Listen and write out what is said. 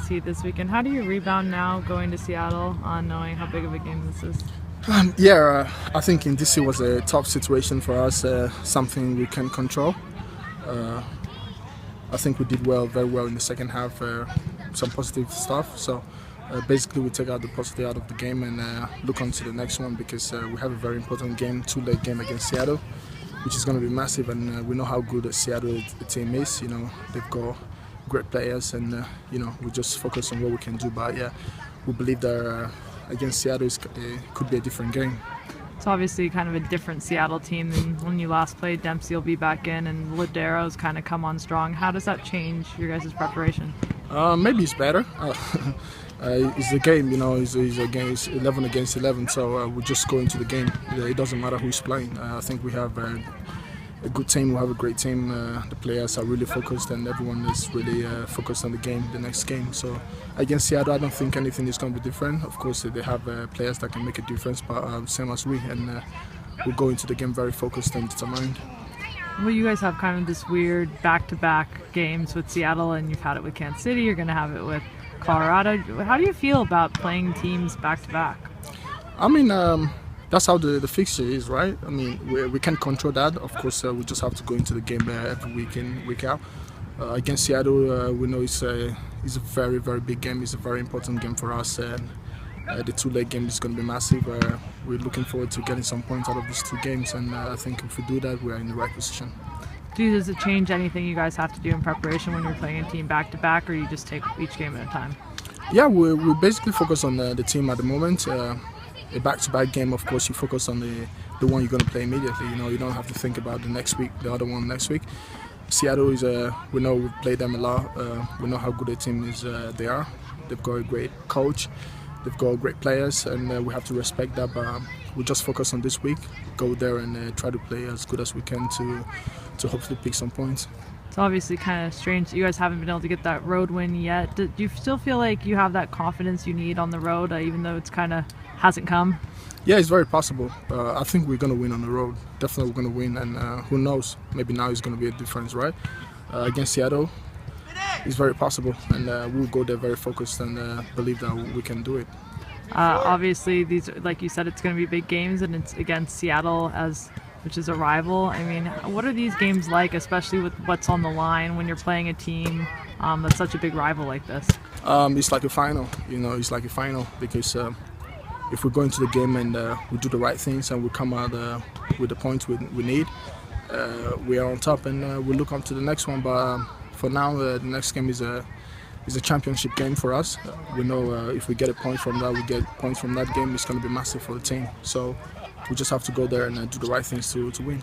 heat this weekend. How do you rebound now going to Seattle, knowing how big of a game this is? I think in DC was a tough situation for us, something we can control. I think we did very well in the second half, some positive stuff. So basically we take out the positive out of the game and look on to the next one because we have a very important game, two-leg game against Seattle, which is going to be massive, and we know how good a Seattle team is. You know, they've got great players, and we just focus on what we can do. But yeah, we believe that against Seattle it could be a different game. It's obviously kind of a different Seattle team than when you last played. Dempsey will be back in, and Ladero's kind of come on strong. How does that change your guys' preparation? Maybe it's better. It's a game, it's a game. It's 11 against 11, so we just go into the game. It doesn't matter who's playing. I think we have a good team. We have a great team. The players are really focused, and everyone is really focused on the game, the next game. So against Seattle, I don't think anything is going to be different. Of course, they have players that can make a difference, but same as we, and we'll go into the game very focused and determined. Well, you guys have kind of this weird back-to-back games with Seattle, and you've had it with Kansas City. You're going to have it with Colorado. How do you feel about playing teams back-to-back? I mean, that's how the fixture is, right? I mean, we can't control that. Of course, we just have to go into the game every week in, week out. Against Seattle, we know it's a very, very big game. It's a very important game for us. And the two-leg game is going to be massive. We're looking forward to getting some points out of these two games, and I think if we do that, we're in the right position. Does it change anything you guys have to do in preparation when you're playing a team back-to-back, or you just take each game at a time? Yeah, we basically focus on the team at the moment. A back-to-back game, of course, you focus on the one you're going to play immediately. You don't have to think about the next week, the other one next week. Seattle is we know we've played them a lot. We know how good a team is they are. They've got a great coach. They've got great players, and we have to respect that. But we just focus on this week, go there and try to play as good as we can to hopefully pick some points. It's obviously kind of strange that you guys haven't been able to get that road win yet. Do you still feel like you have that confidence you need on the road, even though it's kind of hasn't come? Yeah, it's very possible. I think we're going to win on the road. Definitely we're going to win, and who knows, maybe now it's going to be a difference, right? Against Seattle, it's very possible, and we'll go there very focused and believe that we can do it. Obviously, these, like you said, it's going to be big games, and it's against Seattle, which is a rival. I mean, what are these games like, especially with what's on the line when you're playing a team that's such a big rival like this? It's like a final, it's like a final because if we go into the game and we do the right things and we come out with the points we need, we are on top, and we look up to the next one. But for now, the next game is a championship game for us. We know if we get a point from that, we get points from that game, it's going to be massive for the team. So we just have to go there and do the right things to win.